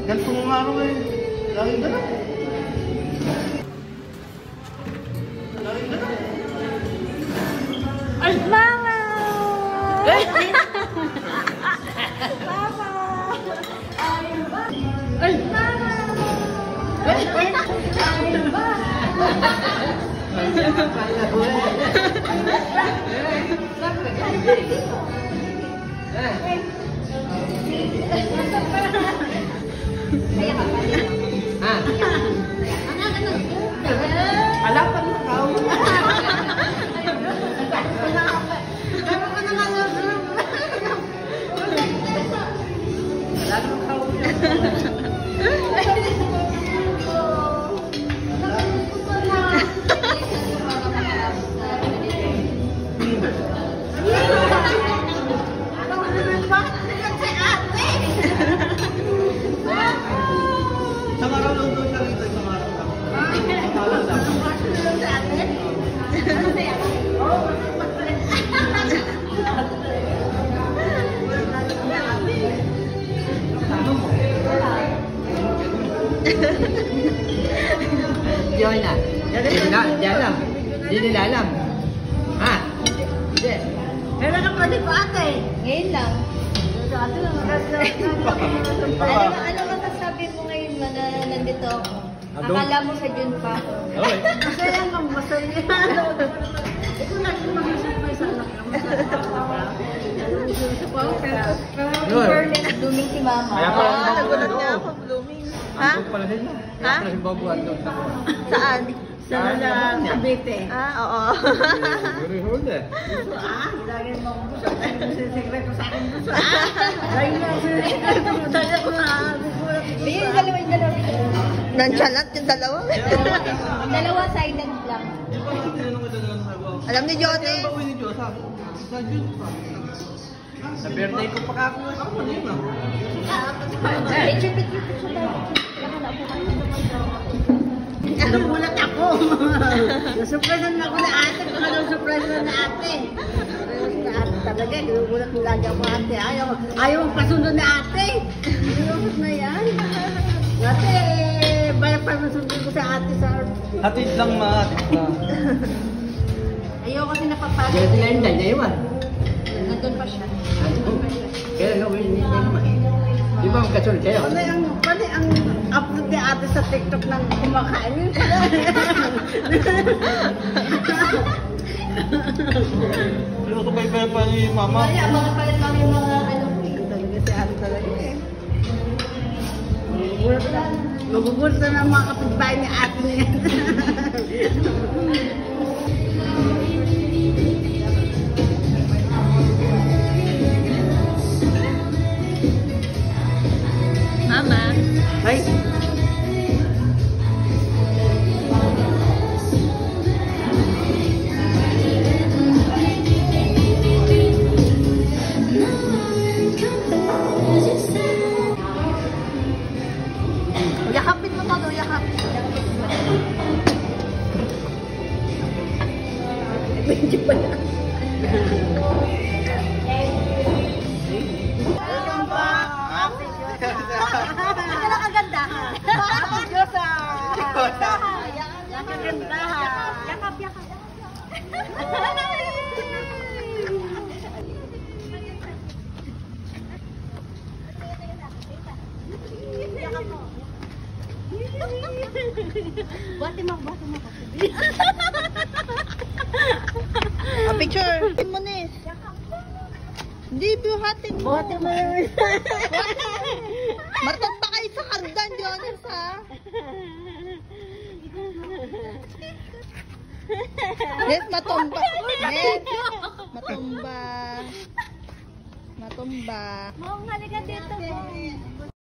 Ganitong araw eh. Laging ganun. Laging ganun. Ay! Mama! Ay! Mama! Ay! Mama! Ay! Ay! Alapan mo ka. Yun na. Diyan lang. Hindi nila alam. Ha? Hindi. Meron ka pwede pa ate. Ngayon lang. Ano masasabi mo ngayon na nandito ako? Akala mo sa June pa. Masaya kang masaya. Ito na yung mag-surprise sa anak naman. Blooming si mama. Kaya pala nagulat niya ako, blooming. Ha? pala sila. Ha? Pala si Babuan doon. Saan? Sa Cavite. Oo. Very hold eh. Lagi mo ako gusto. Sinikreto sa akin gusto. Lagi mo ako sinikreto. Dali ako na. Yung dalawa. Nonchalant yung dalawa. Dalawa silent lang. Alam ni Johnny. Sa June pa. Sa birthday ko pa ako. Ako na yun ah. Picture tayo. Nagulat ako. Nasupresan na ako na ate. Kung anong surpresan na ate. Talaga, nagulat mo lagi ako ate. Ayaw pasunod na ate. Nagulat na yan. Ate, bayan pa masunod ko sa ate sa... Hatid lang ma. Ayaw kasi napapagod. Kaya sila yung dalawa. Nandun pa siya. Kaya gawin niya naman. Di ba magkasunod kayo? Pwede ang upload ni ate sa TikTok ng kumakain. Pero sabay pa ni mama. Kaya mga palit lang yung mga ano ko eh. Talaga si ate talaga eh. Magugulat na ng mga kapitbahay ni ate niya. Mama. Ay. Yakapin mo to, yakapin. Medyo pa na. Welcome back. Ang nakaganda. Ate Diyosa. Nakaganda. Yakap, yakap. Yakap mo. Buhatin mo. Picture. Buhatin mo nis. Hindi, buhatin mo. Buhatin mo. Martag pa kayo sa kardan, Jonas, ha? Yes, matumba. Yes, matumba. Matumba. Mong, halika dito.